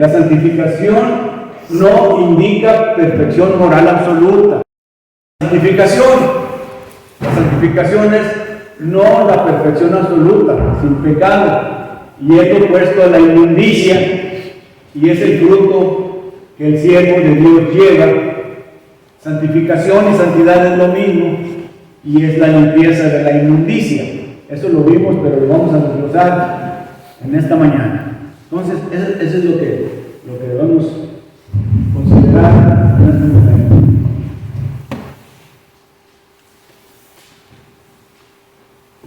La santificación no indica perfección moral absoluta. La santificación es no la perfección absoluta, sin pecado, y es lo opuesto a la inmundicia, y es el fruto que el siervo de Dios lleva. Santificación y santidad es lo mismo, y es la limpieza de la inmundicia. Eso lo vimos, pero lo vamos a desglosar en esta mañana. Entonces, eso es lo que debemos considerar en este momento.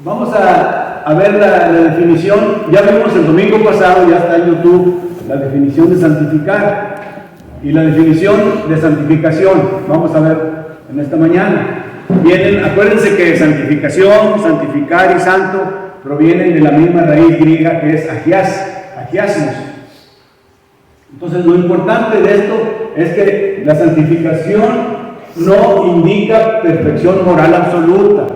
Vamos a ver la definición. Ya vimos el domingo pasado, ya está en YouTube, la definición de santificar y la definición de santificación. Vamos a ver en esta mañana. Acuérdense que santificación, santificar y santo provienen de la misma raíz griega que es agiasmos. Entonces, lo importante de esto es que la santificación no indica perfección moral absoluta.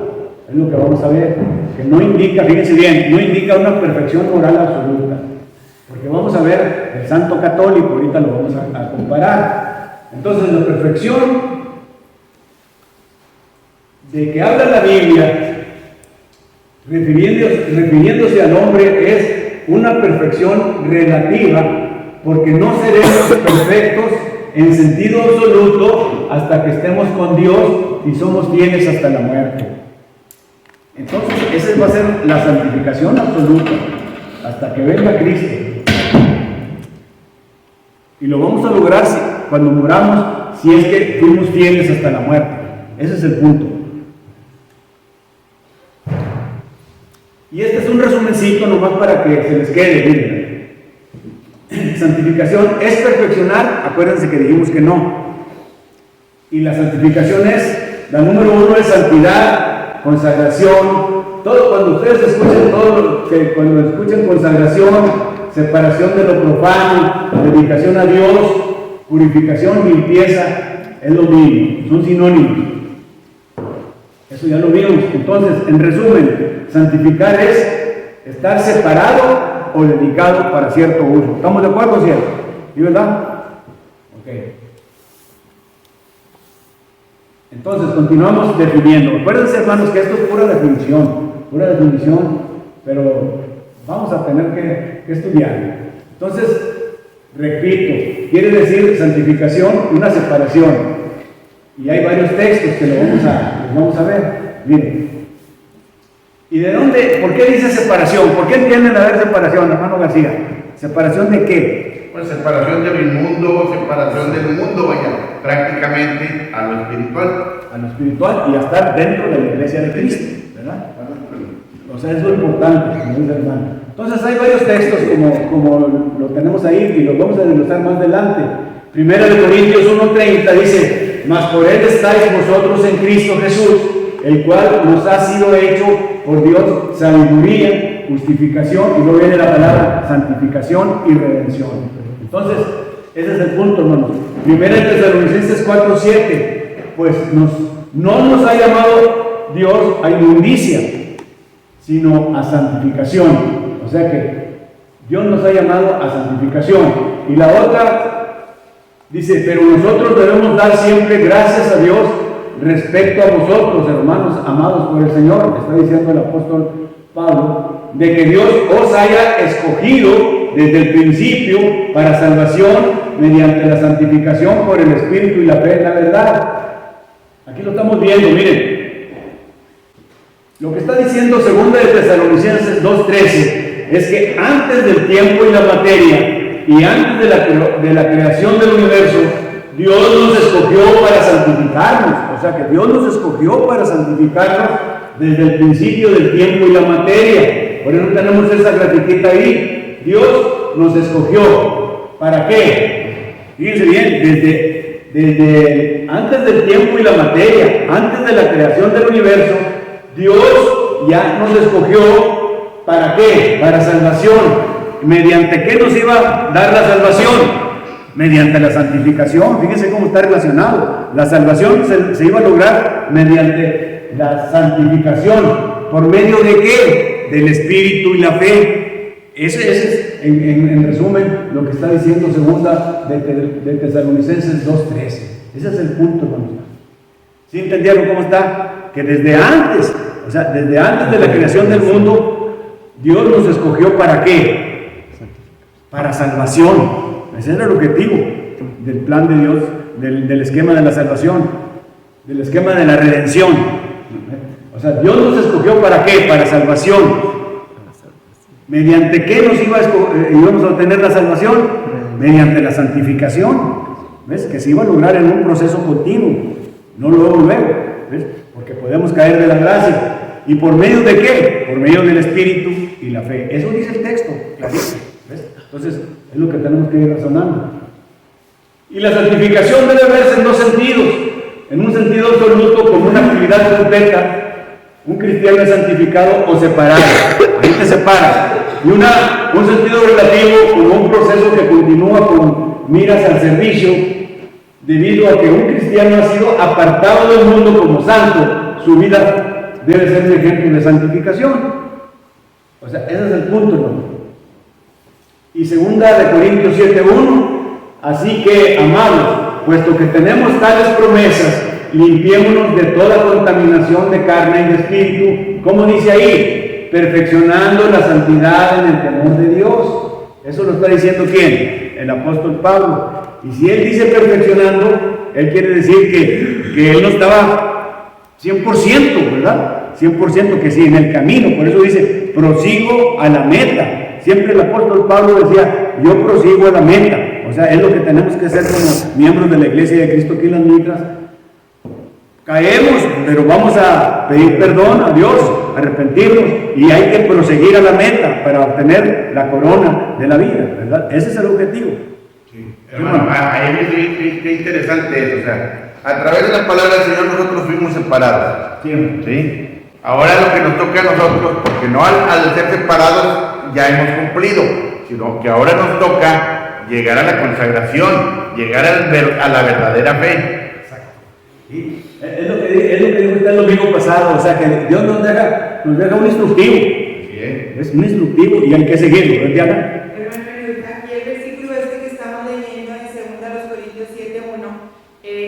Es lo que vamos a ver, que no indica, fíjense bien, no indica una perfección moral absoluta. Porque vamos a ver el santo católico, ahorita lo vamos a comparar. Entonces, la perfección de que habla la Biblia, refiriéndose al hombre, es una perfección relativa, porque no seremos perfectos en sentido absoluto hasta que estemos con Dios y somos fieles hasta la muerte. Entonces, esa va a ser la santificación absoluta, hasta que venga Cristo. Y lo vamos a lograr cuando muramos, si es que fuimos fieles hasta la muerte. Ese es el punto. Y este es un resumencito nomás para que se les quede, miren. Santificación es perfeccionar, acuérdense que dijimos que no. Y la santificación es, la número 1 es santidad, consagración. Todo, cuando ustedes escuchen cuando escuchen consagración, separación de lo profano, dedicación a Dios, purificación, limpieza, es lo mismo, son sinónimos. Eso ya lo vimos. Entonces, en resumen, santificar es estar separado o dedicado para cierto uso. ¿Estamos de acuerdo, cierto? ¿Sí, verdad? Ok. Entonces, continuamos definiendo. Acuérdense, hermanos, que esto es pura definición, pero vamos a tener que estudiar. Entonces, repito, quiere decir santificación, una separación. Y hay varios textos que los vamos a ver. Miren. ¿Y de dónde? ¿Por qué dice separación? ¿Por qué entienden la ver separación, hermano García? ¿Separación de qué? Pues separación del inmundo, separación del mundo, vaya, prácticamente a lo espiritual. A lo espiritual y a estar dentro de la iglesia de Cristo, ¿verdad? O sea, es lo importante, como dice el hermano. Entonces hay varios textos como lo tenemos ahí y los vamos a desglosar más adelante. Primera de Corintios 1:30 dice: mas por él estáis vosotros en Cristo Jesús, el cual nos ha sido hecho por Dios sabiduría, justificación, y luego viene la palabra santificación y redención. Entonces, ese es el punto, hermanos. Primera de Tesalonicenses 4:7, pues no nos ha llamado Dios a inmundicia, sino a santificación. O sea que Dios nos ha llamado a santificación. Y la otra dice: pero nosotros debemos dar siempre gracias a Dios respecto a vosotros, hermanos amados por el Señor, está diciendo el apóstol Pablo, de que Dios os haya escogido desde el principio para salvación mediante la santificación por el Espíritu y la fe en la verdad. Aquí lo estamos viendo, miren. Lo que está diciendo 2 de Tesalonicenses 2:13 es que antes del tiempo y la materia y antes de la creación del universo, Dios nos escogió para santificarnos. O sea que Dios nos escogió para santificarnos desde el principio del tiempo y la materia. Por eso tenemos esa gratitud ahí. Dios nos escogió. ¿Para qué? Fíjense bien, desde antes del tiempo y la materia, antes de la creación del universo, Dios ya nos escogió. ¿Para qué? Para salvación. ¿Mediante qué nos iba a dar la salvación? Mediante la santificación. Fíjense cómo está relacionado. La salvación se iba a lograr mediante la santificación. ¿Por medio de qué? Del Espíritu y la fe Ese es, en resumen, lo que está diciendo segunda de Tesalonicenses 2:13. Ese es el punto, hermanos. ¿Sí entendieron cómo está? Que desde antes, o sea, desde antes de la creación del mundo, Dios nos escogió ¿para qué? Para salvación. Ese era el objetivo del plan de Dios, del esquema de la salvación, del esquema de la redención. O sea, Dios nos escogió ¿para qué? Para salvación. ¿Mediante qué nos íbamos a obtener la salvación? Mediante la santificación. ¿Ves? Que se iba a lograr en un proceso continuo, no luego, ¿ves? Porque podemos caer de la gracia. ¿Y por medio de qué? Por medio del Espíritu y la fe. Eso dice el texto, clarísimo. ¿Ves? Entonces, es lo que tenemos que ir razonando. Y la santificación debe verse en dos sentidos. En un sentido absoluto, como una actividad completa. Un cristiano es santificado o separado. Ahí te separas. Y un sentido relativo, como un proceso que continúa con miras al servicio, debido a que un cristiano ha sido apartado del mundo como santo. Su vida debe ser un ejemplo de santificación. O sea, ese es el punto, ¿no? Y segunda de Corintios 7:1, así que, amados, puesto que tenemos tales promesas, limpiémonos de toda contaminación de carne y de espíritu, como dice ahí, perfeccionando la santidad en el temor de Dios. Eso lo está diciendo ¿quién? El apóstol Pablo. Y si él dice perfeccionando, él quiere decir que él no estaba 100%, ¿verdad? 100% que sí, en el camino. Por eso dice, prosigo a la meta. Siempre el apóstol Pablo decía, yo prosigo a la meta. O sea, es lo que tenemos que hacer como miembros de la Iglesia de Cristo aquí en las Mitras. Caemos, pero vamos a pedir perdón a Dios, arrepentirnos, y hay que proseguir a la meta para obtener la corona de la vida, ¿verdad? Ese es el objetivo. Sí, hermano, qué interesante es, o sea, a través de la palabra del Señor nosotros fuimos separados. ¿Sí? Ahora lo que nos toca a nosotros, porque no al ser separados ya hemos cumplido, sino que ahora nos toca llegar a la consagración, llegar a la verdadera fe. Sí, es lo que dijo usted el domingo pasado, o sea que Dios nos deja un instructivo. Bien. Es un instructivo y hay que seguirlo, ¿verdad, Diana? Aquí el versículo que estamos leyendo en 2 Corintios 7:1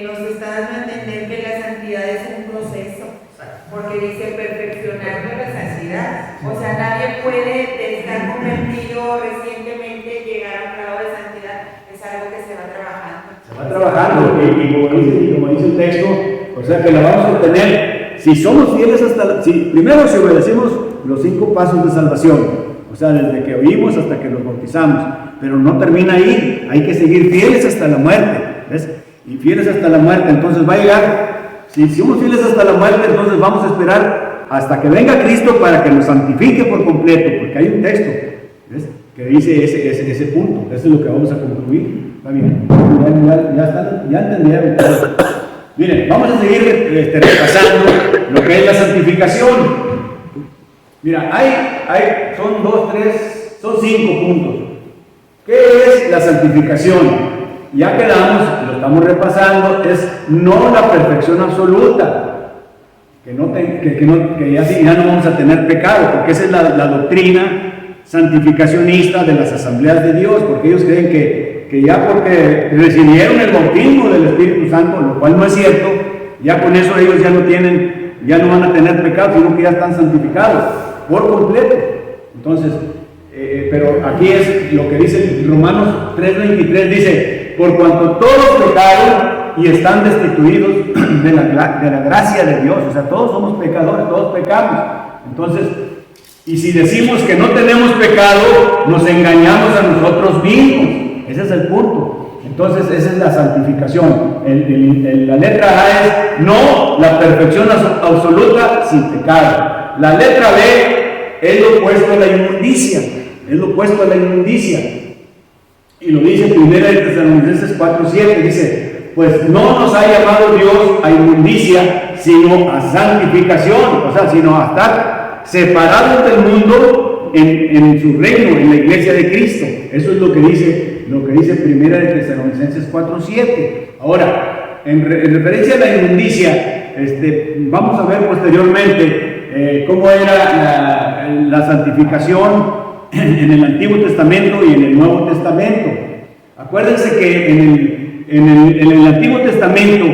nos está dando a entender que la santidad es un proceso, porque dice perfeccionando la santidad. O sea, nadie puede estar convertido recientemente llegar a un grado de santidad, es algo que se va trabajando. Se va trabajando y como dice el texto, o sea que la vamos a obtener si somos fieles primero si obedecemos los 5 pasos de salvación, o sea, desde que oímos hasta que nos bautizamos, pero no termina ahí, hay que seguir fieles hasta la muerte, ¿ves? Y fieles hasta la muerte, entonces va a llegar, si somos fieles hasta la muerte, entonces vamos a esperar hasta que venga Cristo para que nos santifique por completo, porque hay un texto, ¿ves? Que dice ese punto, eso es lo que vamos a concluir. Está bien, ya entendieron. Miren, vamos a seguir repasando lo que es la santificación. Mira, son 5 puntos. ¿Qué es la santificación? Ya quedamos, lo estamos repasando, es no la perfección absoluta, que ya no vamos a tener pecado, porque esa es la doctrina santificacionista de las asambleas de Dios, porque ellos creen que ya porque recibieron el bautismo del Espíritu Santo, lo cual no es cierto, ya con eso ellos ya no van a tener pecado, sino que ya están santificados por completo. Entonces, pero aquí es lo que dice Romanos 3:23, dice, por cuanto todos pecaron y están destituidos de la gracia de Dios, o sea, todos somos pecadores, todos pecamos. Entonces, y si decimos que no tenemos pecado, nos engañamos a nosotros mismos. Ese es el punto. Entonces, esa es la santificación. La letra A es no la perfección absoluta sin pecado. La letra B es lo opuesto a la inmundicia. Es lo opuesto a la inmundicia. Y lo dice 1 Tesalonicenses 4:7. Dice, pues no nos ha llamado Dios a inmundicia, sino a santificación. O sea, sino a estar separados del mundo en su reino, en la iglesia de Cristo. Eso es lo que dice 1 Tesalonicenses 4:7. Ahora, en referencia a la inmundicia, vamos a ver posteriormente cómo era la santificación en el Antiguo Testamento y en el Nuevo Testamento. Acuérdense que en el Antiguo Testamento,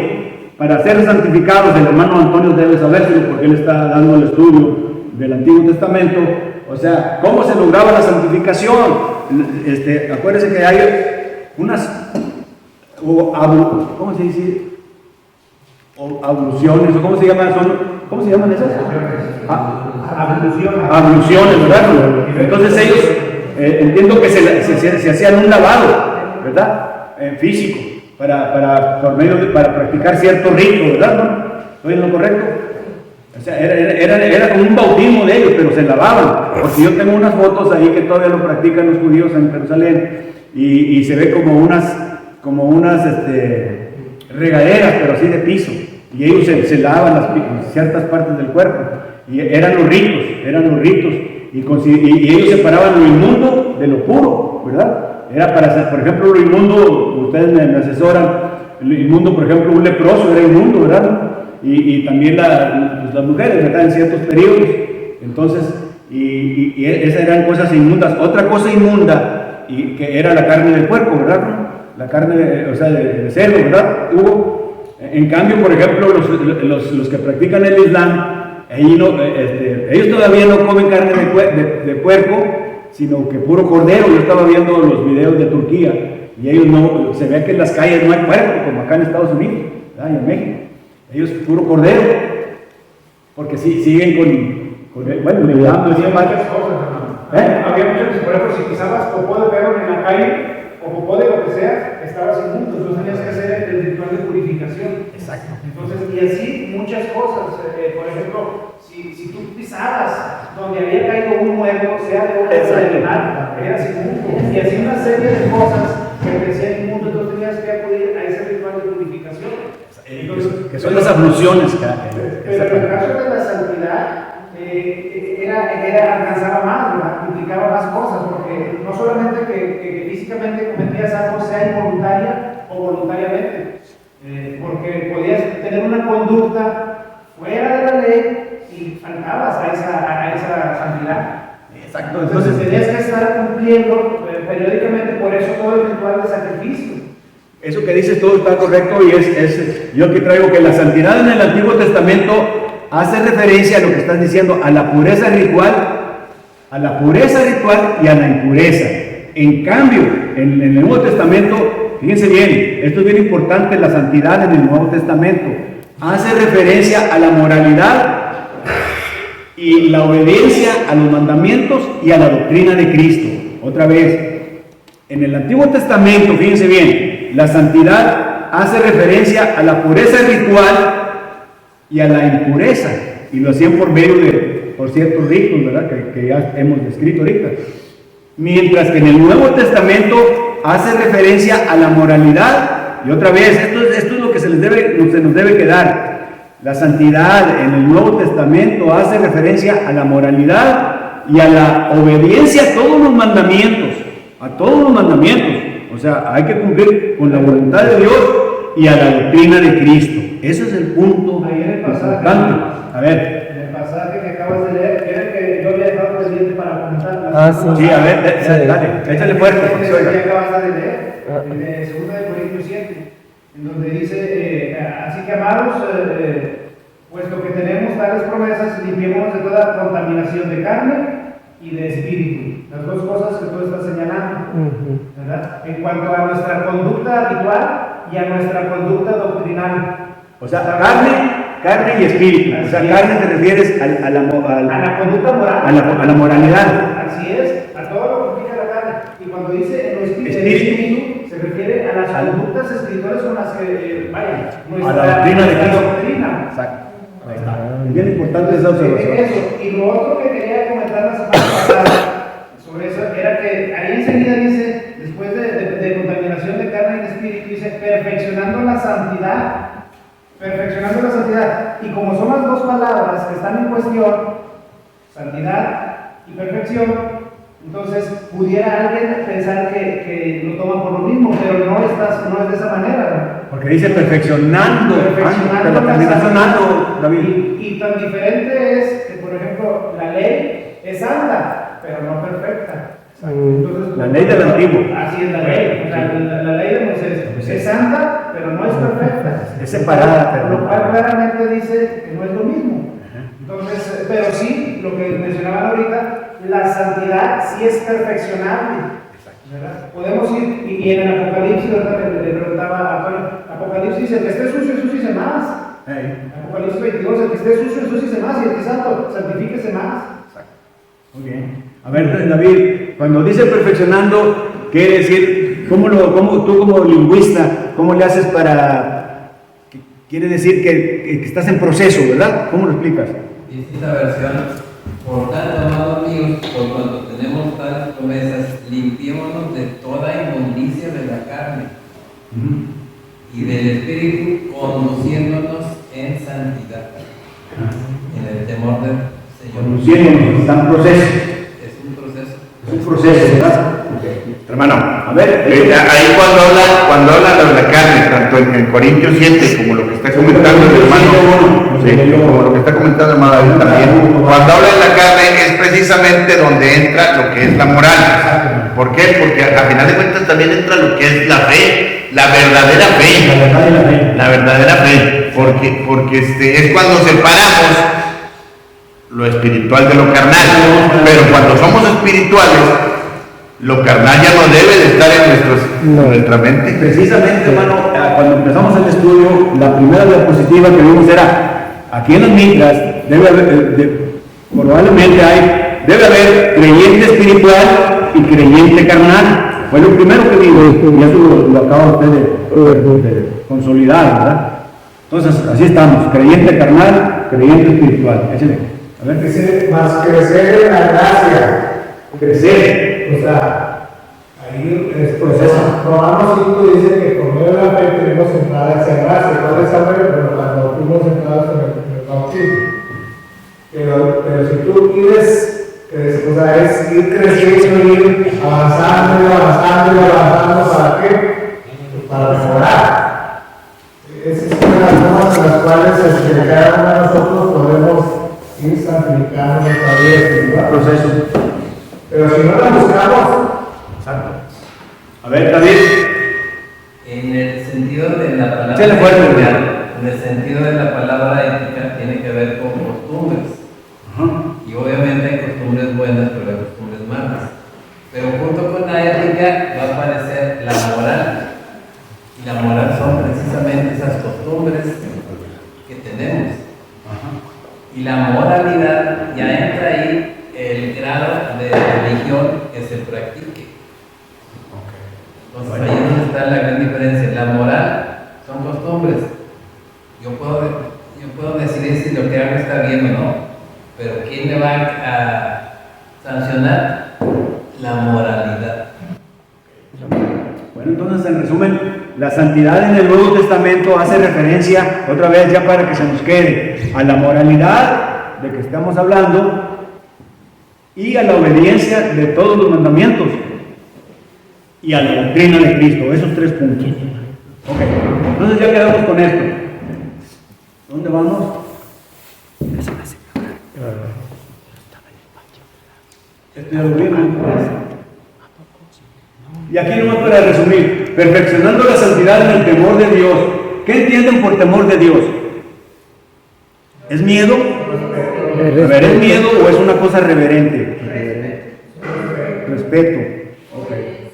para ser santificados, el hermano Antonio debe sabérselo porque él está dando el estudio del Antiguo Testamento. O sea, ¿cómo se lograba la santificación? Acuérdense que hay unas, ¿cómo se dice? Abluciones, ¿cómo se llaman? ¿Cómo se llaman esas? Abluciones, ¿verdad? Entonces ellos, entiendo que se hacían un lavado, ¿verdad? Físico, para practicar cierto rito, ¿verdad? ¿No? ¿Estoy en lo correcto? O sea, era como un bautismo de ellos, pero se lavaban. Porque yo tengo unas fotos ahí que todavía lo practican los judíos en Jerusalén y se ve como unas regaderas, pero así de piso. Y ellos se lavaban ciertas partes del cuerpo. Y eran los ritos. Y ellos separaban lo inmundo de lo puro, ¿verdad? Era para hacer, por ejemplo, lo inmundo, ustedes me asesoran, el inmundo, por ejemplo, un leproso era inmundo, ¿verdad? Y también las mujeres, ¿verdad? En ciertos periodos. Entonces, y esas eran cosas inmundas. Otra cosa inmunda, que era la carne del puerco, ¿verdad? La carne, de cerdo, ¿verdad? En cambio, por ejemplo, los que practican el Islam, ellos todavía no comen carne de puerco, sino que puro cordero. Yo estaba viendo los videos de Turquía y ellos no, se ve que en las calles no hay puerco, como acá en Estados Unidos, ¿verdad? Y en México. Ellos puro cordero, porque siguen con bueno, le damos muchas cosas, hermano. Había muchos, por ejemplo, si pisabas popó de perro en la calle, o popó de lo que sea, estabas inmundo, entonces tenías que hacer el ritual de purificación. Exacto. Entonces, y así muchas cosas. Por ejemplo, si tú pisabas donde había caído un muerto, sea de una animal, eras inmundo. Y así una serie de cosas que te hacían inmundo, entonces tenías que acudir a ese ritual de purificación. Entonces, que son las abluciones. Pero en el caso de la santidad, alcanzaba más, ¿verdad? Implicaba más cosas, porque no solamente que físicamente cometías algo, sea involuntaria o voluntariamente, porque podías tener una conducta fuera de la ley y faltabas a esa santidad. Exacto. Entonces tenías que estar cumpliendo periódicamente, por eso todo el ritual de sacrificio. Eso que dices todo está correcto y yo aquí traigo que la santidad en el Antiguo Testamento hace referencia a lo que estás diciendo, a la pureza ritual y a la impureza. En cambio, en el Nuevo Testamento, fíjense bien, esto es bien importante, la santidad en el Nuevo Testamento hace referencia a la moralidad y la obediencia a los mandamientos y a la doctrina de Cristo. Otra vez, en el Antiguo Testamento, fíjense bien, la santidad hace referencia a la pureza ritual y a la impureza, y lo hacían por ciertos ritos, ¿verdad? Que ya hemos descrito ahorita. Mientras que en el Nuevo Testamento hace referencia a la moralidad, y otra vez, esto es lo que se nos debe quedar. La santidad en el Nuevo Testamento hace referencia a la moralidad y a la obediencia a todos los mandamientos, O sea, hay que cumplir con la voluntad de Dios y a la doctrina de Cristo. Ese es el punto importante. A ver. En el pasaje que acabas de leer, era que yo había dejado pendiente para apuntar. Sí, a ver, dale, échale fuerte. Que acabas de leer, de 2 de Corintios 7, en donde dice, así que amados, puesto que tenemos tales promesas, limpiémonos de toda contaminación de carne y de espíritu. Las dos cosas que tú estás señalando, ¿verdad? En cuanto a nuestra conducta habitual y a nuestra conducta doctrinal. O sea, carne y espíritu. O sea, carne te refieres a la conducta moral. A la moralidad. Así es, a todo lo que implica la carne. Y cuando dice en lo espíritu, se refiere a las conductas espirituales con las que, a la doctrina de Cristo. Exacto. Ahí está. Es bien importante esa observación. Eso. Y lo otro que quería comentar la semana pasada sobre eso era que ahí enseguida dice, después de contaminación de carne y de espíritu, dice perfeccionando la santidad. Perfeccionando la santidad. Y como son las dos palabras que están en cuestión, santidad y perfección, entonces pudiera alguien pensar que lo toman por lo mismo, pero no es de esa manera, ¿verdad? Porque dice perfeccionando la santidad, David. Y tan diferente es que, por ejemplo, la ley es santa, pero no perfecta. Entonces, La ley del antiguo. Así es la ley. O sea, la ley de Moisés es santa, pero no es perfecta. Es separada, pero Lo cual claramente dice que no es lo mismo. Entonces, pero sí, lo que mencionaban ahorita, la santidad sí es perfeccionable. ¿Verdad? Podemos ir, y en el Apocalipsis, ¿verdad? Le preguntaba a Antonio, Apocalipsis, el que esté sucio, ensúciese más. Apocalipsis 22, el que esté sucio, ensúciese más, y el que es santo, santifíquese más. Muy bien. A ver, David, cuando dice perfeccionando, quiere decir, tú como lingüista, ¿cómo le haces para... Quiere decir que estás en proceso, ¿verdad? ¿Cómo lo explicas? Dice esta versión: por tanto, amados míos, por cuanto tenemos tales promesas, limpiémonos de toda inmundicia de la carne y del espíritu, conduciéndonos en santidad, en el temor del Señor. Conduciéndonos, está en proceso. Es un proceso. Es un proceso, ¿verdad? Hermano, A ver, ahí cuando habla de la carne, tanto en Corintios 7 como lo que está comentando el hermano, como lo que está comentando el hermano David también, cuando habla de la carne es precisamente donde entra lo que es la moral. ¿Por qué? Porque a final de cuentas también entra lo que es la fe, la verdadera fe. La verdadera fe, porque es cuando separamos lo espiritual de lo carnal. Pero cuando somos espirituales, lo carnal ya no debe de estar en nuestra mente. Precisamente, hermano, cuando empezamos el estudio, la primera diapositiva que vimos era, aquí en las Mitras, probablemente debe haber creyente espiritual y creyente carnal. Fue lo primero que digo, y eso lo acaba usted de consolidar, ¿verdad? Entonces, así estamos, creyente carnal, creyente espiritual. Échale. A ver. Dice, más crecer en la gracia. Crecer. O sea, ahí es proceso. Romanos 5 dice que por medio de la fe tenemos entrada hacia gracia. ¿Cuál es esa fe? Pero cuando fuimos entrados en el bautismo. Pero si tú quieres, o sea, es ir creciendo, ir avanzando, ¿para qué? Pues para mejorar. Esa es una de las formas en las cuales cada uno de nosotros podemos ir santificando nuestra vida espiritual. Proceso. Pero si no la buscamos, Exacto. A ver, David. En el sentido de la palabra Échale fuerte, ética, en el sentido de la palabra ética, tiene que ver con costumbres. Y obviamente hay costumbres buenas, pero hay costumbres malas. Pero junto con la ética va a aparecer la moral. Y la moral son precisamente esas costumbres que tenemos. Y la moralidad, ya entra ahí el grado de religión que se practique. Entonces ahí es donde está la gran diferencia. La moral son costumbres. Yo puedo decidir si lo que hago está bien o no, pero ¿quién me va a sancionar? La moralidad. Bueno, entonces en resumen, la santidad en el Nuevo Testamento hace referencia, otra vez ya para que se nos quede, a la moralidad de que estamos hablando y a la obediencia de todos los mandamientos y a la doctrina de Cristo, esos tres puntos. Ok, entonces ya quedamos con esto. ¿Dónde vamos? Esto ya lo vimos. Y aquí nomás para resumir, perfeccionando la santidad en el temor de Dios. ¿Qué entienden por temor de Dios? ¿Es miedo? A ver, ¿es miedo o es una cosa reverente? Respeto. Okay.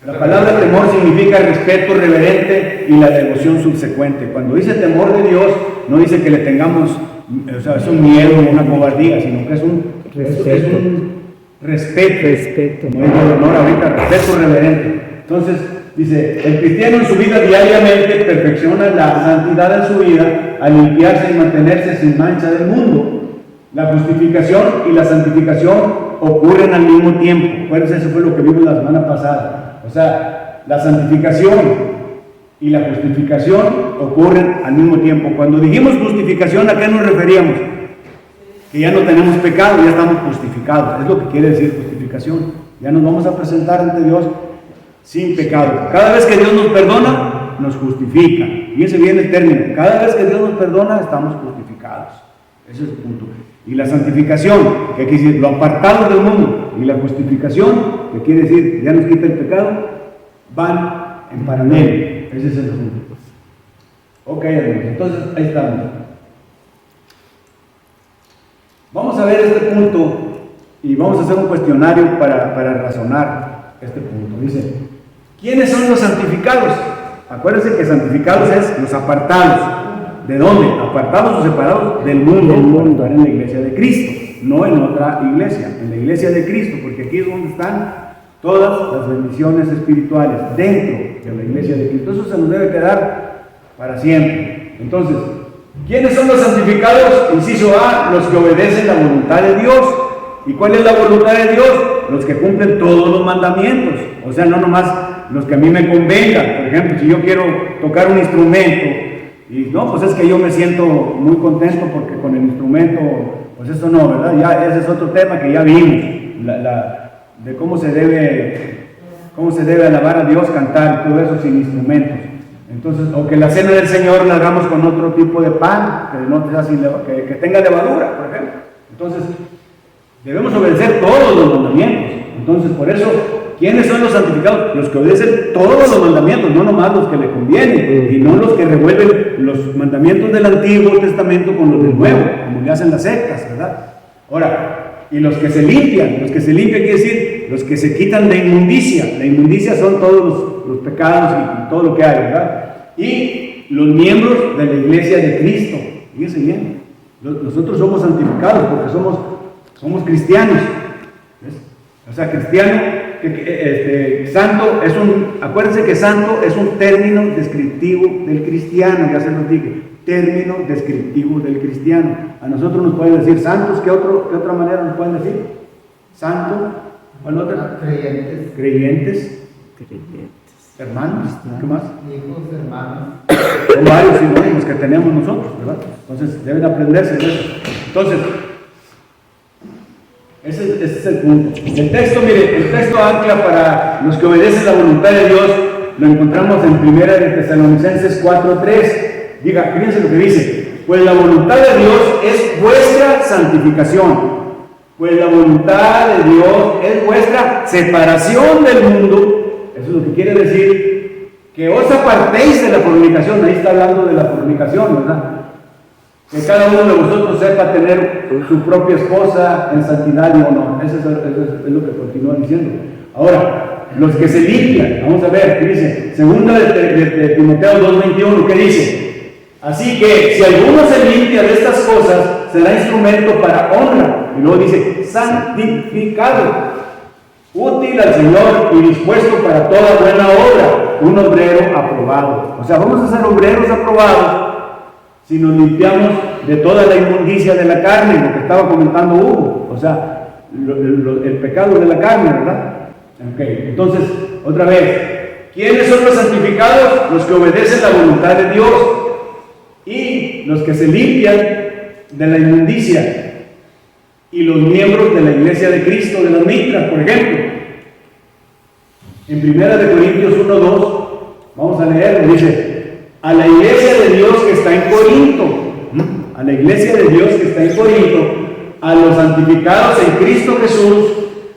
La palabra temor significa respeto reverente y la devoción subsecuente. Cuando dice temor de Dios, no dice que le tengamos, o sea, es un miedo o una cobardía, sino que es un respeto. No es de honor ahorita, respeto reverente. Entonces, dice, el cristiano en su vida diariamente perfecciona la santidad en su vida al limpiarse y mantenerse sin mancha del mundo. La justificación y la santificación ocurren al mismo tiempo. Acuérdense, eso fue lo que vimos la semana pasada. O sea, la santificación y la justificación ocurren al mismo tiempo. Cuando dijimos justificación, ¿a qué nos referíamos? Que ya no tenemos pecado, ya estamos justificados. Es lo que quiere decir justificación. Ya nos vamos a presentar ante Dios sin pecado. Cada vez que Dios nos perdona, nos justifica. Fíjense bien el término. Cada vez que Dios nos perdona, estamos justificados. Ese es el punto. Y la santificación, que quiere decir, lo apartamos del mundo. y la justificación, que quiere decir ya nos quita el pecado, van en paralelo. Ese es el asunto. Ok, hermanos, entonces ahí estamos. Vamos a ver este punto y vamos a hacer un cuestionario para razonar este punto. Dice, ¿quiénes son los santificados? Acuérdense que santificados es los apartados. ¿De dónde? Apartados o separados del mundo, para estar en la iglesia de Cristo, no en otra iglesia, en la iglesia de Cristo, porque aquí es donde están todas las bendiciones espirituales, dentro de la iglesia de Cristo. Eso se nos debe quedar para siempre. Entonces, ¿quiénes son los santificados? Inciso A, los que obedecen la voluntad de Dios. ¿Y cuál es la voluntad de Dios? Los que cumplen todos los mandamientos. O sea, no nomás los que a mí me convengan. Por ejemplo, si yo quiero tocar un instrumento, y no, pues es que yo me siento muy contento porque con el instrumento, pues eso no, ¿verdad? Ya ese es otro tema que ya vimos, de cómo se debe alabar a Dios, cantar, todo eso sin instrumentos. Entonces, o que la cena del Señor la hagamos con otro tipo de pan, que tenga levadura, por ejemplo. Entonces, debemos obedecer todos los mandamientos. Entonces, por eso, ¿quiénes son los santificados? Los que obedecen todos los mandamientos, no nomás los que le convienen, y no los que revuelven los mandamientos del Antiguo Testamento con los del Nuevo, como le hacen las sectas, ¿verdad? Ahora, y los que se limpian quiere decir los que se quitan de inmundicia. La inmundicia son todos los pecados y todo lo que hay, ¿verdad? Y los miembros de la iglesia de Cristo. Fíjense bien, nosotros somos santificados porque somos cristianos. ¿Ves? O sea, cristiano, santo es acuérdense que santo es un término descriptivo del cristiano, ya se nos dije, término descriptivo del cristiano. A nosotros nos pueden decir santos, ¿qué otra manera nos pueden decir? Santo, ¿cuál otra? Creyentes. Hermanos, ¿qué más? Hijos, hermanos. Son varios sinónimos que tenemos nosotros, ¿verdad? Entonces deben aprenderse de eso. Entonces, ese es el punto. El texto ancla para los que obedecen la voluntad de Dios, lo encontramos en 1 de Tesalonicenses 4:3. Diga, fíjense lo que dice: pues la voluntad de Dios es vuestra santificación. Pues la voluntad de Dios es vuestra separación del mundo. Eso es lo que quiere decir que os apartéis de la fornicación. Ahí está hablando de la fornicación, ¿verdad? Que cada uno de vosotros sepa tener su propia esposa en santidad y honor. Eso es lo que continúa diciendo. Ahora, los que se limpian, vamos a ver, ¿qué dice? Segunda de Timoteo 2:21, ¿qué dice? Así que si alguno se limpia de estas cosas, será instrumento para honra. Y luego dice, santificado, útil al Señor y dispuesto para toda buena obra, un obrero aprobado. O sea, vamos a ser obreros aprobados si nos limpiamos de toda la inmundicia de la carne, lo que estaba comentando Hugo, o sea, el pecado de la carne, ¿verdad? Okay. Entonces, otra vez, ¿quiénes son los santificados? Los que obedecen la voluntad de Dios y los que se limpian de la inmundicia, y los miembros de la iglesia de Cristo, de las mitras, por ejemplo. En 1 de Corintios 1:2, vamos a leerlo, dice: a la iglesia de Dios que está en Corinto, a la iglesia de Dios que está en Corinto, a los santificados en Cristo Jesús,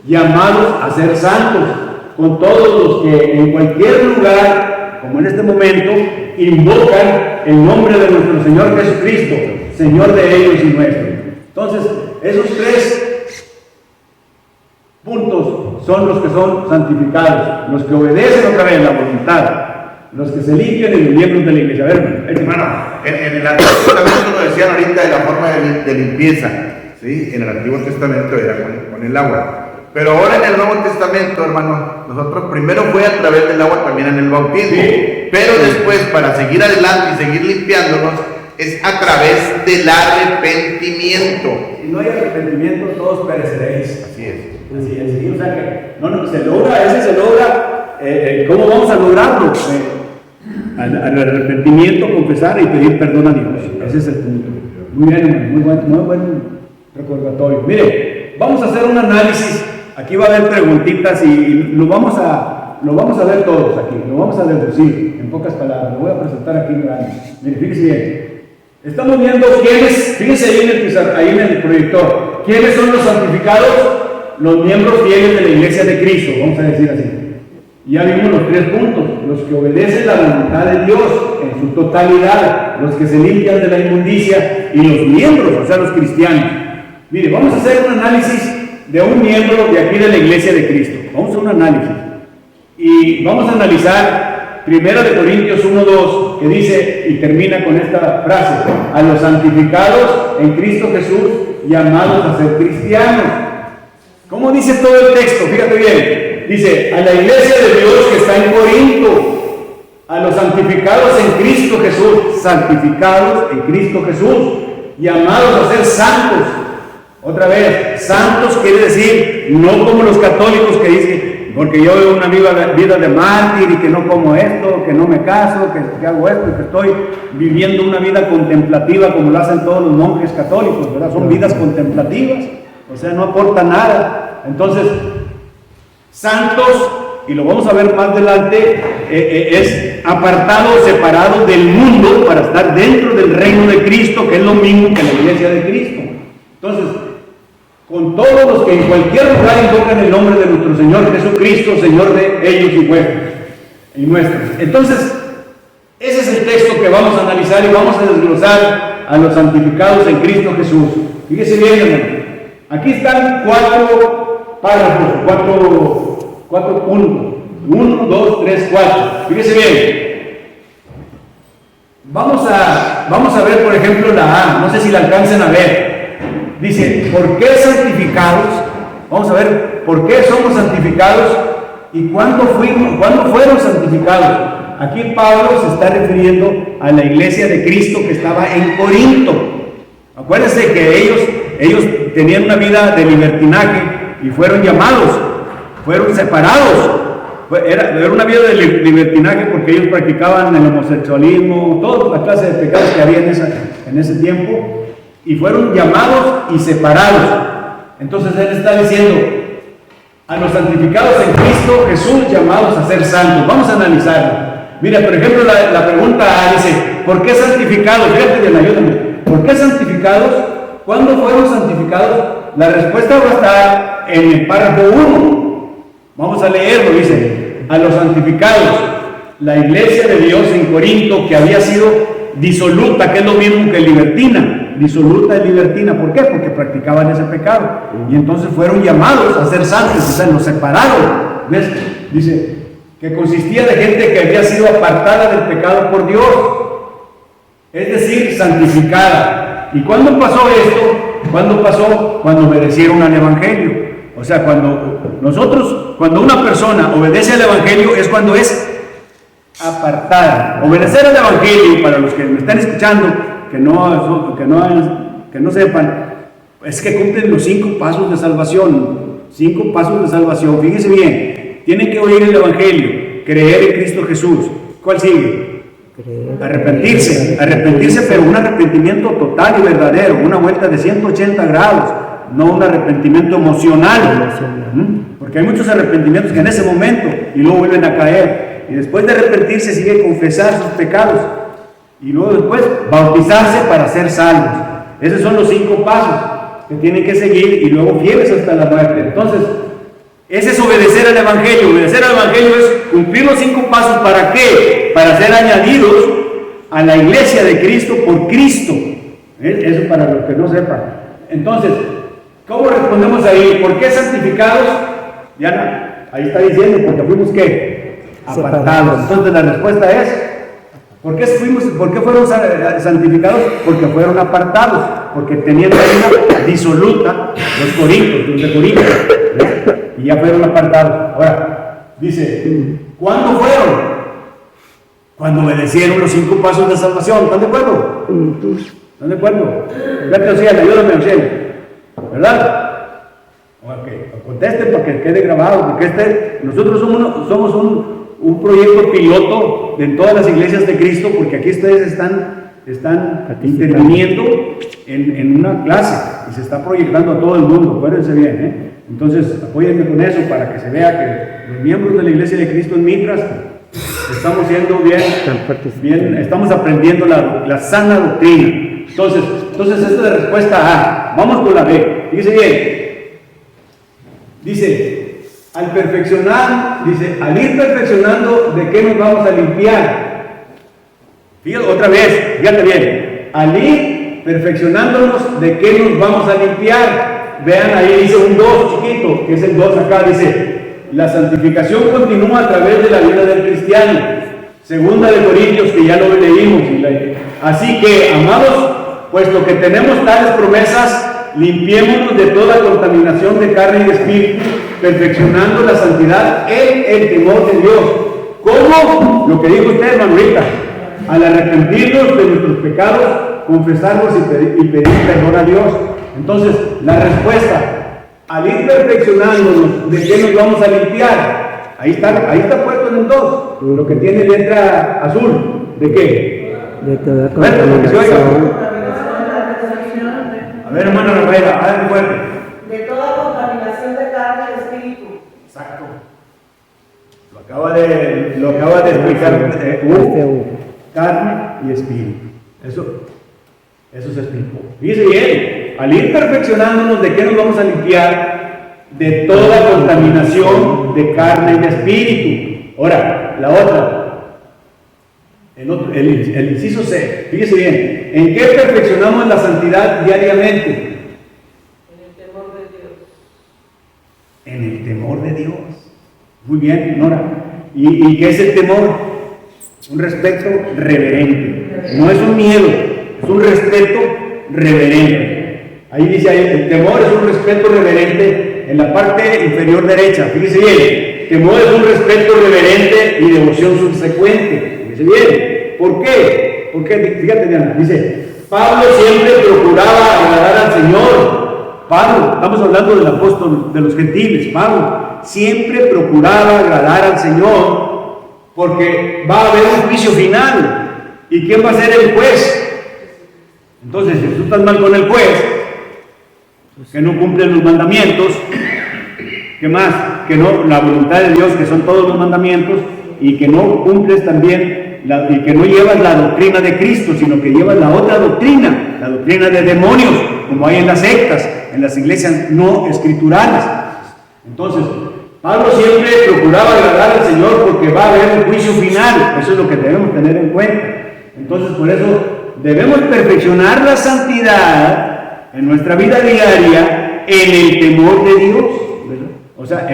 llamados a ser santos, con todos los que en cualquier lugar, como en este momento, invocan el nombre de nuestro Señor Jesucristo, Señor de ellos y nuestro. Entonces, esos tres puntos son los que son santificados, los que obedecen otra vez la voluntad, los que se limpian y los miembros de la iglesia. A ver, hermano, en el Antiguo Testamento nos decían ahorita de la forma de limpieza, ¿sí? En el Antiguo Testamento era con el agua. Pero ahora en el Nuevo Testamento, hermano, nosotros primero fue a través del agua también en el bautismo. Sí. Pero después, para seguir adelante y seguir limpiándonos, es a través del arrepentimiento. Si no hay arrepentimiento, todos pereceréis. Así es. Así es. O sea que se logra. ¿Cómo vamos a lograrlo? Al arrepentimiento, confesar y pedir perdón a Dios. Ese es el punto. Muy bien, muy buen recordatorio. Mire, vamos a hacer un análisis. Aquí va a haber preguntitas y lo vamos a ver todos aquí. Lo vamos a deducir en pocas palabras. Lo voy a presentar aquí en grande. Mire, fíjense bien. Estamos viendo quiénes, fíjense ahí en el proyector, quiénes son los santificados. los miembros fieles de la iglesia de Cristo, vamos a decir así. Ya vimos los 3 puntos: los que obedecen la voluntad de Dios en su totalidad, los que se limpian de la inmundicia y los miembros, o sea, los cristianos. Mire, vamos a hacer un análisis de un miembro de aquí de la iglesia de Cristo. Vamos a hacer un análisis. Y vamos a analizar 1 Corintios 1:2, que dice, y termina con esta frase: a los santificados en Cristo Jesús, llamados a ser cristianos. ¿Cómo dice todo el texto? Fíjate bien. Dice, a la iglesia de Dios que está en Corinto, a los santificados en Cristo Jesús, santificados en Cristo Jesús, llamados a ser santos. Otra vez, santos quiere decir, no como los católicos que dicen, porque yo vivo una vida de mártir y que no como esto, que no me caso, que hago esto, que estoy viviendo una vida contemplativa como lo hacen todos los monjes católicos, ¿verdad? Son vidas contemplativas, o sea, no aporta nada. Entonces, santos, y lo vamos a ver más adelante, es apartado, separado del mundo para estar dentro del reino de Cristo, que es lo mismo que la iglesia de Cristo. Entonces, con todos los que en cualquier lugar invocan el nombre de nuestro Señor Jesucristo, Señor de ellos y nuestros. Entonces, ese es el texto que vamos a analizar y vamos a desglosar a los santificados en Cristo Jesús. Fíjese bien, hermano. Aquí están 4 párrafos, 4 puntos. 1, 2, 3, 4. Fíjese bien. Vamos a ver, por ejemplo, la A. No sé si la alcancen a ver. Dice, ¿por qué santificados? Vamos a ver, ¿por qué somos santificados? ¿Y cuándo fueron santificados? Aquí Pablo se está refiriendo a la iglesia de Cristo que estaba en Corinto. Acuérdense que ellos tenían una vida de libertinaje y fueron llamados, fueron separados. Era una vida de libertinaje porque ellos practicaban el homosexualismo, toda la clase de pecados que había en ese tiempo, y fueron llamados y separados. Entonces él está diciendo, a los santificados en Cristo Jesús, llamados a ser santos. Vamos a analizarlo. Mira, por ejemplo, la pregunta A dice, ¿por qué santificados? Fíjate bien, ayúdame. ¿Por qué santificados? ¿Cuándo fueron santificados? La respuesta va a estar en el párrafo 1. Vamos a leerlo, dice, a los santificados, la iglesia de Dios en Corinto, que había sido disoluta, que es lo mismo que libertina. Disoluta y libertina, ¿por qué? Porque practicaban ese pecado y entonces fueron llamados a ser santos, o sea, los separaron. ¿Ves? Dice que consistía de gente que había sido apartada del pecado por Dios, es decir, santificada. ¿Y cuándo pasó esto? ¿Cuándo pasó? Cuando obedecieron al Evangelio. O sea, cuando una persona obedece al Evangelio es cuando es apartada. Obedecer al Evangelio, para los que me están escuchando, que no sepan, es que cumplen los 5 pasos de salvación. 5 pasos de salvación. Fíjense bien, tienen que oír el Evangelio, creer en Cristo Jesús. ¿Cuál sigue? Arrepentirse, pero un arrepentimiento total y verdadero, una vuelta de 180 grados, no un arrepentimiento emocional. Porque hay muchos arrepentimientos que en ese momento y luego vuelven a caer. Y después de arrepentirse sigue confesar sus pecados. Y luego después bautizarse para ser salvos. Esos son los 5 pasos que tienen que seguir y luego fieles hasta la muerte. Entonces, ese es obedecer al Evangelio. Obedecer al Evangelio es cumplir los 5 pasos. ¿Para qué? Para ser añadidos a la iglesia de Cristo por Cristo. Eso para los que no sepan. Entonces, ¿cómo respondemos ahí? ¿Por qué santificados? Ya ahí está diciendo, porque fuimos ¿qué? Apartados. Entonces la respuesta es, ¿por qué fueron santificados? Porque fueron apartados, porque tenían la vida disoluta, los de Corinto, y ya fueron apartados. Ahora, dice, ¿cuándo fueron? Cuando obedecieron los 5 pasos de salvación. ¿Están de acuerdo? ¿Están de acuerdo? Vete, Ociel, ayúdame, Ociel. ¿Verdad? Ok, contesten para que quede grabado, porque nosotros somos un proyecto piloto en todas las iglesias de Cristo, porque aquí ustedes están interviniendo en una clase y se está proyectando a todo el mundo, acuérdense bien, Entonces apóyenme con eso para que se vea que los miembros de la iglesia de Cristo en Mitras estamos siendo bien, estamos aprendiendo la sana doctrina. Entonces esta es la respuesta A. Vamos con la B. Fíjense bien. Dice, al perfeccionar, dice, al ir perfeccionando, ¿de qué nos vamos a limpiar? Fíjate, otra vez, fíjate bien, al ir perfeccionándonos, ¿de qué nos vamos a limpiar? Vean, ahí dice un 2 chiquito, que es el 2 acá, dice, la santificación continúa a través de la vida del cristiano. Segunda de Corintios, que ya lo leímos. Así que, amados, puesto que tenemos tales promesas, limpiémonos de toda contaminación de carne y de espíritu, perfeccionando la santidad en el temor de Dios. ¿Cómo? Lo que dijo usted, Manuelita, al arrepentirnos de nuestros pecados, confesarlos y pedir perdón a Dios. Entonces, la respuesta, al ir perfeccionándonos, ¿de qué nos vamos a limpiar? Ahí está puesto en el 2, lo que tiene letra azul. ¿De qué? De toda Bueno, que se oiga. contaminación. A ver, hermana Rafaela, háganme fuerte. De toda contaminación de carne y espíritu. Exacto. Lo acaba de explicar carne y espíritu. Eso se explicó. Fíjese bien, al ir perfeccionándonos, ¿de qué nos vamos a limpiar? De toda contaminación de carne y de espíritu. Ahora, la otra. El inciso C, fíjese bien, ¿en qué perfeccionamos la santidad diariamente? En el temor de Dios. En el temor de Dios. Muy bien, Nora. ¿Y qué es el temor? Un respeto reverente. No es un miedo, es un respeto reverente. Ahí dice ahí, el temor es un respeto reverente en la parte inferior derecha. Fíjese bien, temor es un respeto reverente y devoción subsecuente. Fíjese bien. ¿Por qué? Porque, fíjate, Diana, dice, Pablo siempre procuraba agradar al Señor. Pablo, estamos hablando del apóstol de los gentiles. Pablo siempre procuraba agradar al Señor porque va a haber un juicio final. ¿Y quién va a ser el juez? Entonces, si tú estás mal con el juez, que no cumple los mandamientos, ¿qué más? Que no, la voluntad de Dios, que son todos los mandamientos, y que no cumples también y que no llevas la doctrina de Cristo, sino que llevas la otra doctrina, la doctrina de demonios, como hay en las sectas, en las iglesias no escriturales. Entonces, Pablo siempre procuraba agradar al Señor porque va a haber un juicio final. Eso es lo que debemos tener en cuenta. Entonces, por eso debemos perfeccionar la santidad en nuestra vida diaria en el temor de Dios, ¿verdad? O sea,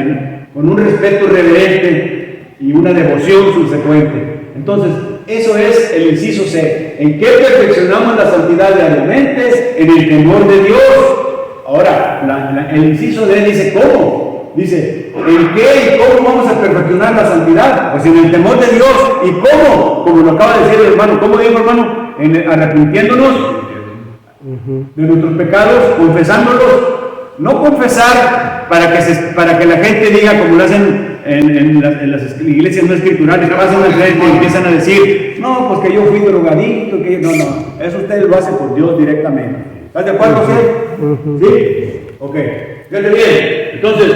con un respeto reverente y una devoción subsecuente. Entonces, eso es el inciso C. ¿En qué perfeccionamos la santidad diariamente? En el temor de Dios. Ahora, el inciso D dice, ¿cómo? Dice, ¿en qué y cómo vamos a perfeccionar la santidad? Pues en el temor de Dios. ¿Y cómo? Como lo acaba de decir el hermano. ¿Cómo dijo, hermano? Arrepintiéndonos de nuestros pecados, confesándolos. No confesar para que la gente diga, como lo hacen en las iglesias no escriturales, pasan al frente y empiezan a decir, no, pues que yo fui drogadito, que no, eso ustedes lo hacen por Dios directamente. ¿Estás de acuerdo, sí? ¿Sí? Ok, fíjate bien. Entonces,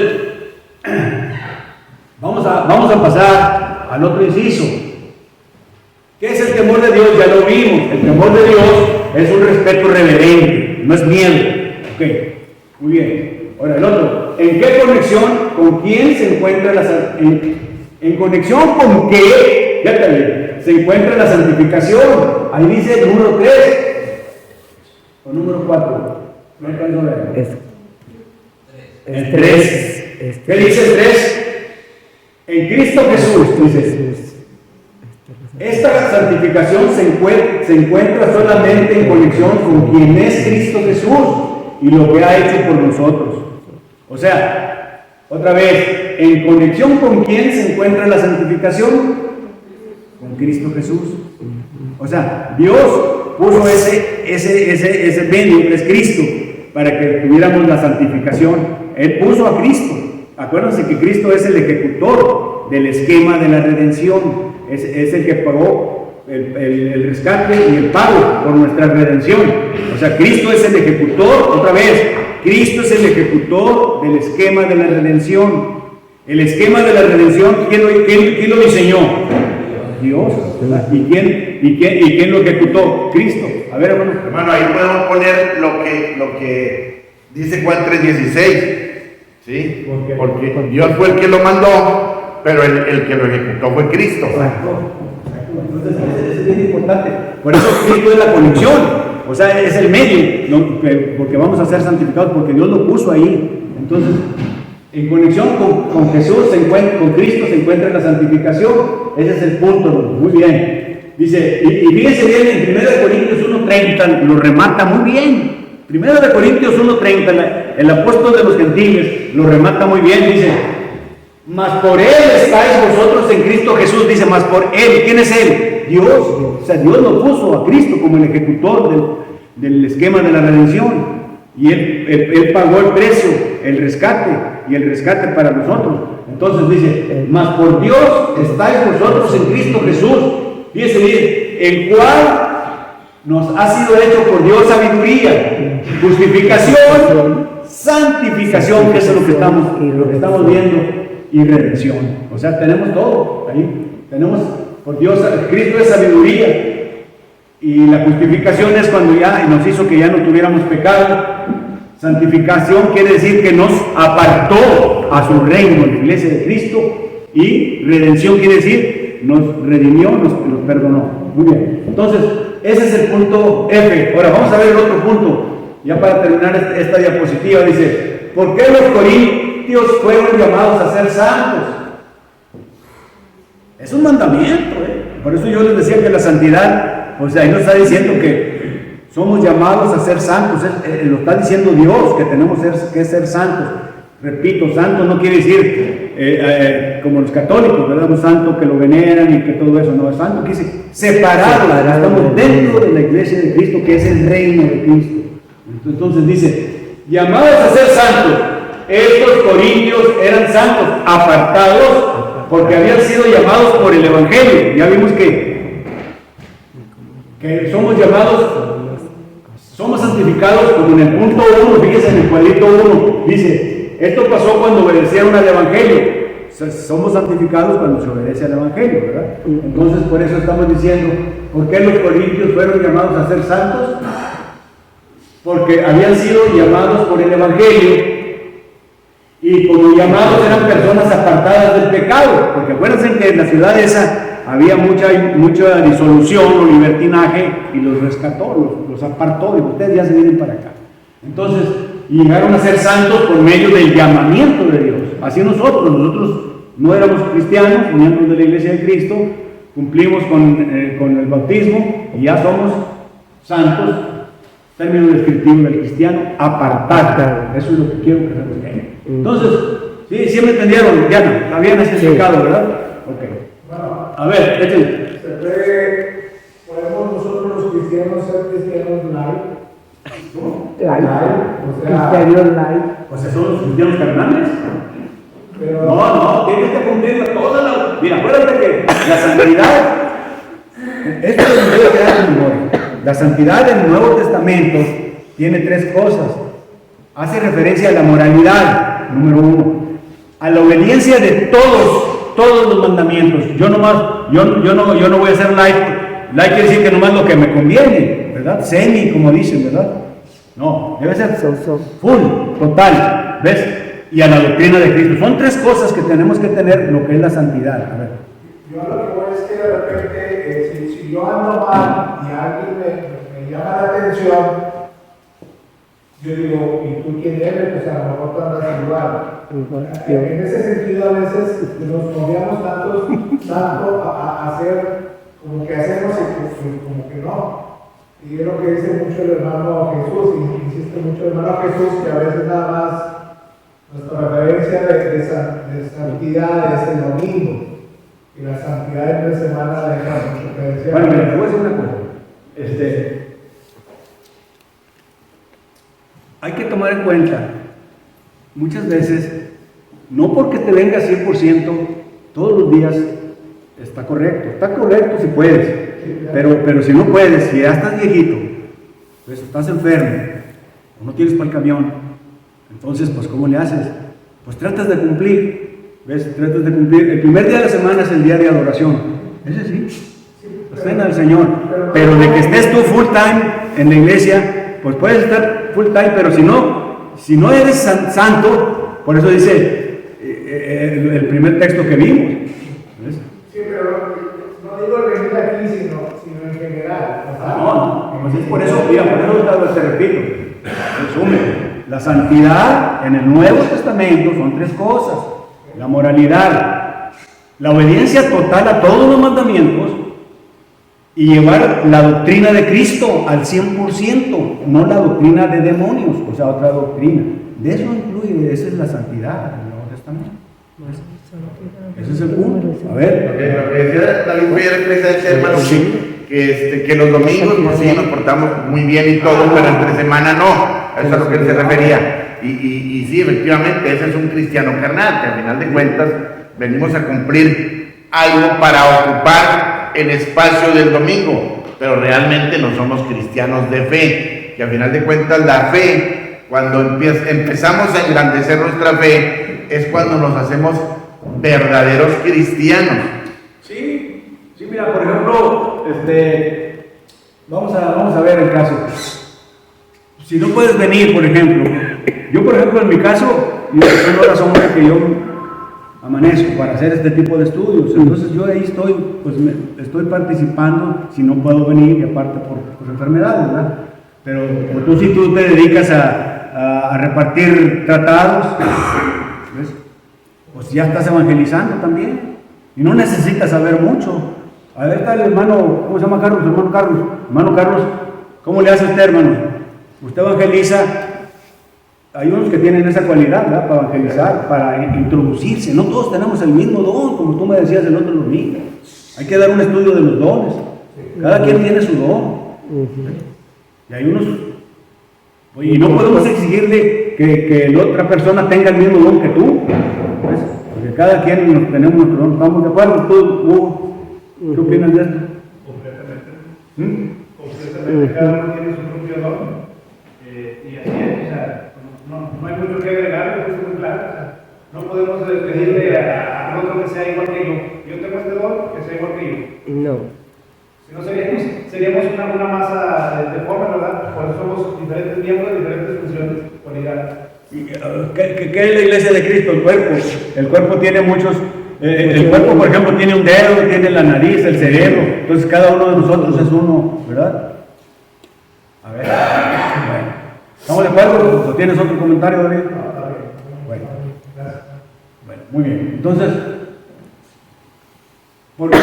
vamos a pasar al otro inciso. ¿Qué es el temor de Dios? Ya lo vimos. El temor de Dios es un respeto reverente, no es miedo. Ok, muy bien. Ahora el otro, ¿en qué conexión? ¿Con quién se encuentra en conexión con qué? Fíjate bien, se encuentra la santificación. Ahí dice el número 3 o número 4. No alcanzo a ver. El 3. ¿Qué dice el 3? En Cristo Jesús, dice. Esta santificación se encuentra solamente en conexión con quien es Cristo Jesús y lo que ha hecho por nosotros. O sea, otra vez, ¿en conexión con quién se encuentra la santificación? Con Cristo Jesús. O sea, Dios puso ese medio que es Cristo para que tuviéramos la santificación. Él puso a Cristo. Acuérdense que Cristo es el ejecutor del esquema de la redención. Es el que pagó el rescate y el pago por nuestra redención. O sea, Cristo es el ejecutor, otra vez, Cristo es el ejecutor del esquema de la redención. El esquema de la redención, ¿quién lo diseñó? Dios. ¿Y quién lo ejecutó? Cristo. A ver, hermano, ahí podemos poner lo que dice Juan 3:16. ¿Sí? Porque Dios fue el que lo mandó, pero el que lo ejecutó fue Cristo. Exacto. Entonces, eso es bien importante. Por eso Cristo es la conexión, o sea, es el medio, ¿no? Porque vamos a ser santificados, porque Dios lo puso ahí. Entonces, en conexión con Jesús, con Cristo se encuentra la santificación. Ese es el punto, muy bien. Dice, y fíjense bien, en 1 Corintios 1:30 lo remata muy bien. 1 Corintios 1:30, el apóstol de los gentiles lo remata muy bien, dice, mas por Él estáis vosotros en Cristo Jesús, dice, mas por Él. ¿Quién es Él? Dios. O sea, Dios lo puso a Cristo como el ejecutor del esquema de la redención. Y él pagó el precio, el rescate, y el rescate para nosotros. Entonces dice, mas por Dios estáis vosotros en Cristo Jesús. Fíjese bien, el cual nos ha sido hecho por Dios sabiduría, justificación, santificación, que es lo que estamos viendo, y redención. O sea, tenemos todo ahí. Tenemos por Dios, Cristo es sabiduría. Y la justificación es cuando ya nos hizo que ya no tuviéramos pecado. Santificación quiere decir que nos apartó a su reino, la iglesia de Cristo. Y redención quiere decir nos redimió, nos perdonó. Muy bien. Entonces, ese es el punto F. Ahora vamos a ver el otro punto. Ya para terminar esta diapositiva, dice, ¿por qué los corintios fueron llamados a ser santos? Es un mandamiento, Por eso yo les decía que la santidad, o sea, ahí nos está diciendo que somos llamados a ser santos, lo está diciendo Dios, que tenemos que ser santos. Repito, santo no quiere decir como los católicos, ¿verdad? Un santo que lo veneran y que todo eso, no, es santo quiere decir separado, estamos dentro de la iglesia de Cristo, que es el reino de Cristo. Entonces dice, llamados a ser santos, estos corintios eran santos, apartados, porque habían sido llamados por el Evangelio. Ya vimos que somos llamados, somos santificados como en el punto 1, fíjense en el cuadrito 1, dice, esto pasó cuando obedecieron al Evangelio. Somos santificados cuando se obedece al Evangelio, ¿verdad? Entonces por eso estamos diciendo, ¿por qué los corintios fueron llamados a ser santos? Porque habían sido llamados por el Evangelio. Y como llamados eran personas apartadas del pecado, porque acuérdense que en la ciudad esa había mucha disolución o libertinaje y los rescató, los apartó, y ustedes ya se vienen para acá. Entonces, llegaron a ser santos por medio del llamamiento de Dios. Así nosotros no éramos cristianos, miembros de la iglesia de Cristo, cumplimos con el bautismo y ya somos santos, término descriptivo del cristiano, apartado. Eso es lo que quiero que se entienda. Entonces, ¿sí me entendieron? Ya no, habían explicado, ¿verdad? Ok. A ver, échale. ¿Podemos nosotros los cristianos ser cristianos light? ¿Cómo? Light. O sea, Cristianos light. O sea, ¿son los cristianos carnales? Pero, No, tienes que cumplir toda la... Mira, acuérdate que la santidad, esto es lo que debe quedar en memoria. La santidad del Nuevo Testamento tiene tres cosas. Hace referencia a la moralidad, número 1, a la obediencia de todos los mandamientos. Yo no voy a ser light quiere decir que nomás lo que me conviene, ¿verdad? Semi, como dicen, ¿verdad? No, debe ser full, total, ¿ves? Y a la doctrina de Cristo. Son tres cosas que tenemos que tener lo que es la santidad. A ver. yo lo que voy es que de repente, si yo ando mal y alguien me llama la atención, yo digo, ¿y tú quién eres? Pues a lo mejor tú andas igual. En ese sentido, a veces nos confiamos tanto a hacer como que hacemos y como que no. Y es lo que dice mucho el hermano Jesús, y insiste mucho el hermano Jesús, que a veces nada más nuestra referencia de santidad es el domingo. Y la santidad de semana deja mucho que decir. Bueno, mira, te voy a decir una cosa. Hay que tomar en cuenta, muchas veces, no porque te venga 100% todos los días, está correcto si puedes, pero si no puedes, si ya estás viejito, pues estás enfermo, o no tienes para el camión, entonces, pues, ¿cómo le haces? Pues tratas de cumplir, ¿ves? Tratas de cumplir. El primer día de la semana es el día de adoración, ese sí, la cena del Señor, pero de que estés tú full time en la iglesia, pues puedes estar full time, pero si no eres santo, Por eso dice el primer texto que vimos. ¿Ves? Sí, pero no digo el venir aquí, sino en general. No, pues es por eso, mira, por eso te repito, resume, la santidad en el Nuevo Testamento son 3 cosas: la moralidad, la obediencia total a todos los mandamientos y llevar la doctrina de Cristo al 100%, no la doctrina de demonios, o sea, otra doctrina. De eso incluye, esa es la santidad del Nuevo Testamento. Ese es el punto. A ver. Lo que decía David Figueroa precisamente, hermano, que los domingos pues sí nos portamos muy bien y todo, pero entre semana no. A eso es a lo que él se refería. Y sí, efectivamente, ese es un cristiano carnal, que al final de cuentas venimos a cumplir algo para ocupar el espacio del domingo, pero realmente no somos cristianos de fe, que al final de cuentas la fe, cuando empezamos a engrandecer nuestra fe, es cuando nos hacemos verdaderos cristianos. Sí, mira, por ejemplo, vamos a ver el caso. Si no puedes venir, por ejemplo, yo por ejemplo en mi caso, son horas hombres que yo amanezco para hacer este tipo de estudios, entonces yo ahí estoy, pues estoy participando si no puedo venir, y aparte por enfermedades, ¿verdad? Pero si tú te dedicas a repartir tratados, ¿ves? Pues ya estás evangelizando también, y no necesitas saber mucho. A ver, está el hermano, ¿cómo se llama Carlos? Hermano Carlos, ¿cómo le hace usted, hermano? Usted evangeliza. Hay unos que tienen esa cualidad, ¿verdad? Para evangelizar, para introducirse. No todos tenemos el mismo don, como tú me decías el otro domingo. Hay que dar un estudio de los dones. Cada quien tiene su don. Y hay unos... Y no podemos exigirle que la otra persona tenga el mismo don que tú. ¿Ves? Porque cada quien tenemos nuestro don. ¿Estamos de acuerdo? ¿Tú, Hugo, qué opinas de esto? Completamente. Completamente. Cada uno tiene su propio don. Y así es. O sea, no hay mucho que agregar, es muy claro. O sea, no podemos pedirle a otro que sea igual que yo. Yo tengo este don, que sea igual que yo. No. Si no seríamos una masa deforme, ¿verdad? Por eso somos diferentes miembros de diferentes funciones, cualidades. ¿Qué es la iglesia de Cristo? El cuerpo. El cuerpo tiene muchos. El cuerpo, por ejemplo, tiene un dedo, tiene la nariz, el cerebro. Entonces, cada uno de nosotros es uno, ¿verdad? A ver. Bueno. ¿Estamos de acuerdo? ¿O tienes otro comentario, David? Bueno, muy bien. Entonces, ¿por qué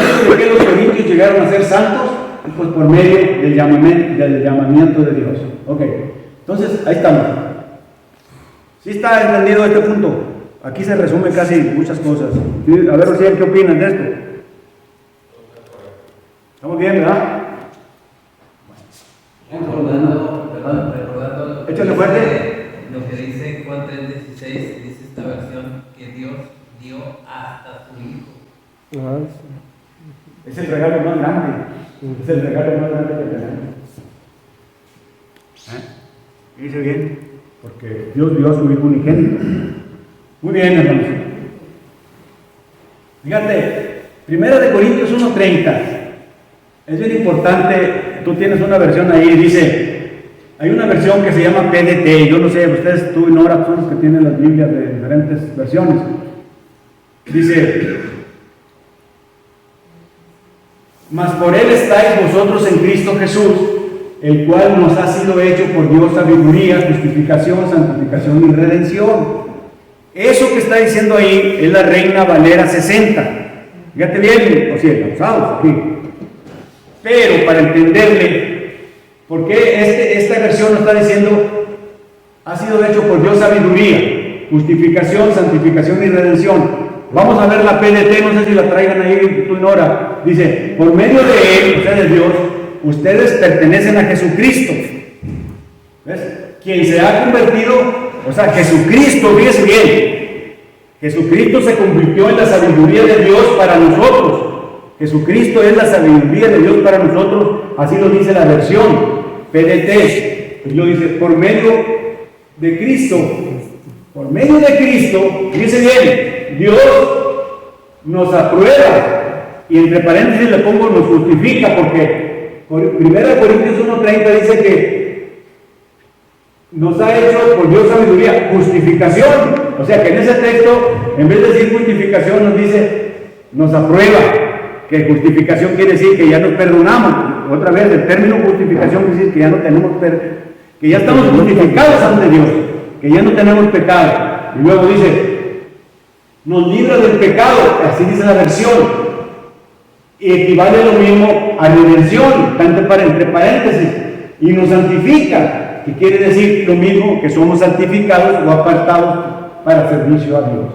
los corintios llegaron a ser santos? Pues por medio del llamamiento de Dios. Ok, entonces ahí estamos. ¿Sí está entendido este punto? Aquí se resume casi muchas cosas. A ver, Rociel, ¿qué opinan de esto? ¿Estamos bien, verdad? Recordando Échale fuerte. Lo que dice Juan 3:16, dice esta versión que Dios dio hasta su Hijo. Es el regalo más grande. Es el regalo más grande que tenemos. Dice bien, porque Dios dio a su Hijo unigénito. Muy bien, hermanos. Fíjate, 1 Corintios 1:30. Es bien importante. Tú tienes una versión ahí, dice. Hay una versión que se llama PDT. Yo no sé, ustedes, tú y Nora, son los que tienen las Biblias de diferentes versiones. Dice: mas por Él estáis vosotros en Cristo Jesús, el cual nos ha sido hecho por Dios sabiduría, justificación, santificación y redención. Eso que está diciendo ahí es la Reina Valera 60. Fíjate bien, o sea, usados aquí. Pero para entenderle, ¿por qué esta versión nos está diciendo ha sido hecho por Dios sabiduría, justificación, santificación y redención? Vamos a ver la PDT, no sé si la traigan ahí tú y Nora. Dice: por medio de Él, o sea, de Dios, ustedes pertenecen a Jesucristo. ¿Ves? Quien se ha convertido, o sea, Jesucristo, fíjese bien, Jesucristo se convirtió en la sabiduría de Dios para nosotros. Jesucristo es la sabiduría de Dios para nosotros, así lo dice la versión PDT. Pues lo dice: por medio de Cristo. Por medio de Cristo, fíjese bien, Dios nos aprueba, y entre paréntesis le pongo nos justifica, porque 1 Corintios 1:30 dice nos ha hecho por Dios sabiduría, justificación. O sea que en ese texto, en vez de decir justificación, nos dice, nos aprueba. Que justificación quiere decir que ya nos perdonamos. Otra vez, el término justificación quiere decir que ya no tenemos que ya estamos justificados ante Dios, que ya no tenemos pecado. Y luego dice, nos libra del pecado, así dice la versión. Y equivale lo mismo a redención, entre paréntesis, y nos santifica, que quiere decir lo mismo que somos santificados o apartados para servicio a Dios.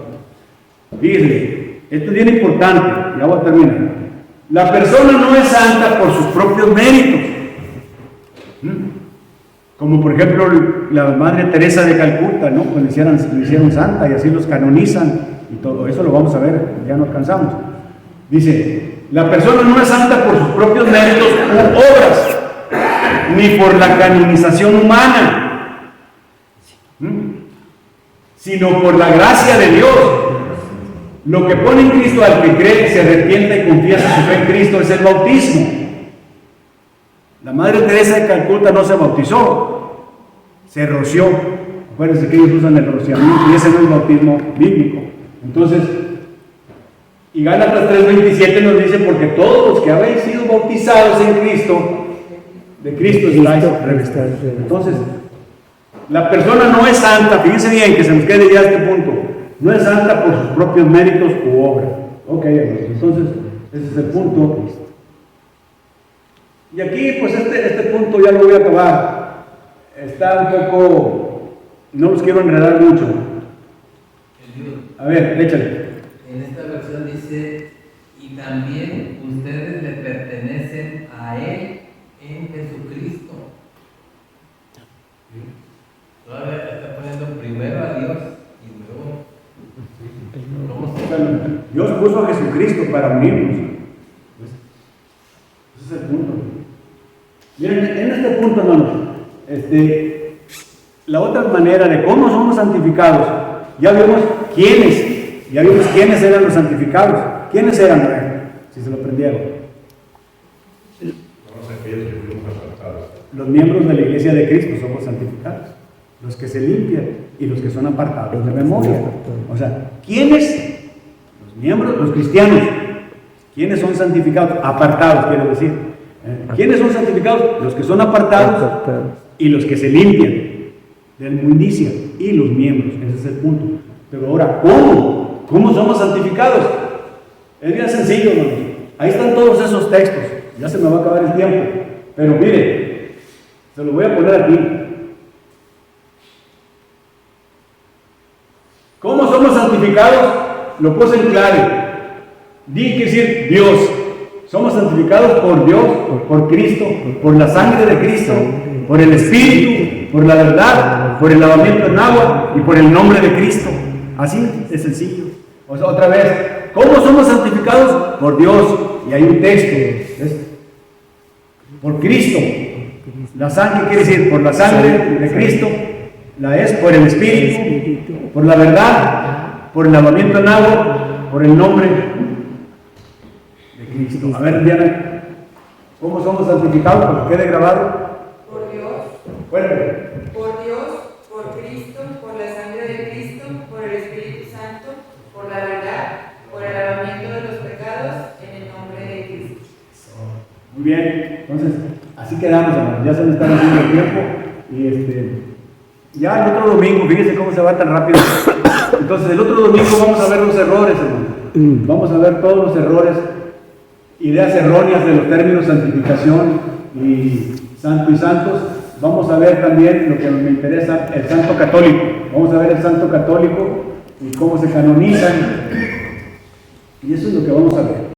Fíjense, esto es bien importante, ya voy a terminar. La persona no es santa por sus propios méritos, como por ejemplo la Madre Teresa de Calcuta, ¿no? Pues le hicieron santa y así los canonizan y todo eso lo vamos a ver, ya no alcanzamos. Dice, la persona no es santa por sus propios méritos u obras, ni por la canonización humana, sino por la gracia de Dios. Lo que pone en Cristo al que cree, se arrepienta y confiesa su fe en Cristo es el bautismo. La Madre Teresa de Calcuta no se bautizó, se roció. Acuérdense que ellos usan el rociamiento y ese no es bautismo bíblico. Entonces, y Gálatas 3:27 nos dice, porque todos los que habéis sido bautizados en Cristo, de Cristo estáis revestidos. Entonces, la persona no es santa, fíjense bien que se nos quede ya este punto, no es santa por sus propios méritos u obras. Ok, entonces, ese es el punto. Y aquí, pues este punto ya lo voy a acabar. Está un poco, no los quiero enredar mucho. A ver, échale. En esta versión dice, y también ustedes le pertenecen a Él en Jesucristo. Todavía está poniendo primero a Dios y luego. Dios puso a Jesucristo para unirnos. Ese es el punto. Miren, en este punto, hermanos, la otra manera de cómo somos santificados, ya vimos quiénes eran los santificados. ¿Quiénes eran? A ver, si se lo aprendieron. Los miembros de la iglesia de Cristo somos santificados. Los que se limpian y los que son apartados de memoria. O sea, ¿quiénes? Los miembros, los cristianos. ¿Quiénes son santificados? Apartados, quiero decir. ¿Quiénes son santificados? Los que son apartados y los que se limpian de la inmundicia y los miembros. Ese es el punto. Pero ahora, ¿cómo? ¿Cómo somos santificados? Es bien sencillo, hermanos. Ahí están todos esos textos. Ya se me va a acabar el tiempo. Pero mire, se lo voy a poner aquí. ¿Cómo somos santificados? Lo puse en clave. Quiere decir Dios. Somos santificados por Dios, por Cristo, por la sangre de Cristo, por el Espíritu, por la verdad, por el lavamiento en agua y por el nombre de Cristo. Así de sencillo. O sea, otra vez, ¿cómo somos santificados? Por Dios. Y hay un texto. ¿Ves? Por Cristo. La sangre quiere decir por la sangre de Cristo. La es por el Espíritu, por la verdad, por el lavamiento en agua, por el nombre de Cristo. A ver, Diana, ¿cómo somos santificados? Para que quede grabado. Por Dios. Fuerte. Por Dios, por Cristo, por la sangre de Cristo, por el Espíritu Santo, por la verdad, por el lavamiento de los pecados, en el nombre de Cristo. Muy bien, entonces, así quedamos, hermanos. Ya se me está haciendo el tiempo y ya el otro domingo, fíjense cómo se va tan rápido. Entonces, el otro domingo vamos a ver los errores, hermano. Vamos a ver todos los errores, ideas erróneas de los términos santificación y santo y santos. Vamos a ver también lo que me interesa, el santo católico. Vamos a ver el santo católico y cómo se canonizan. Y eso es lo que vamos a ver.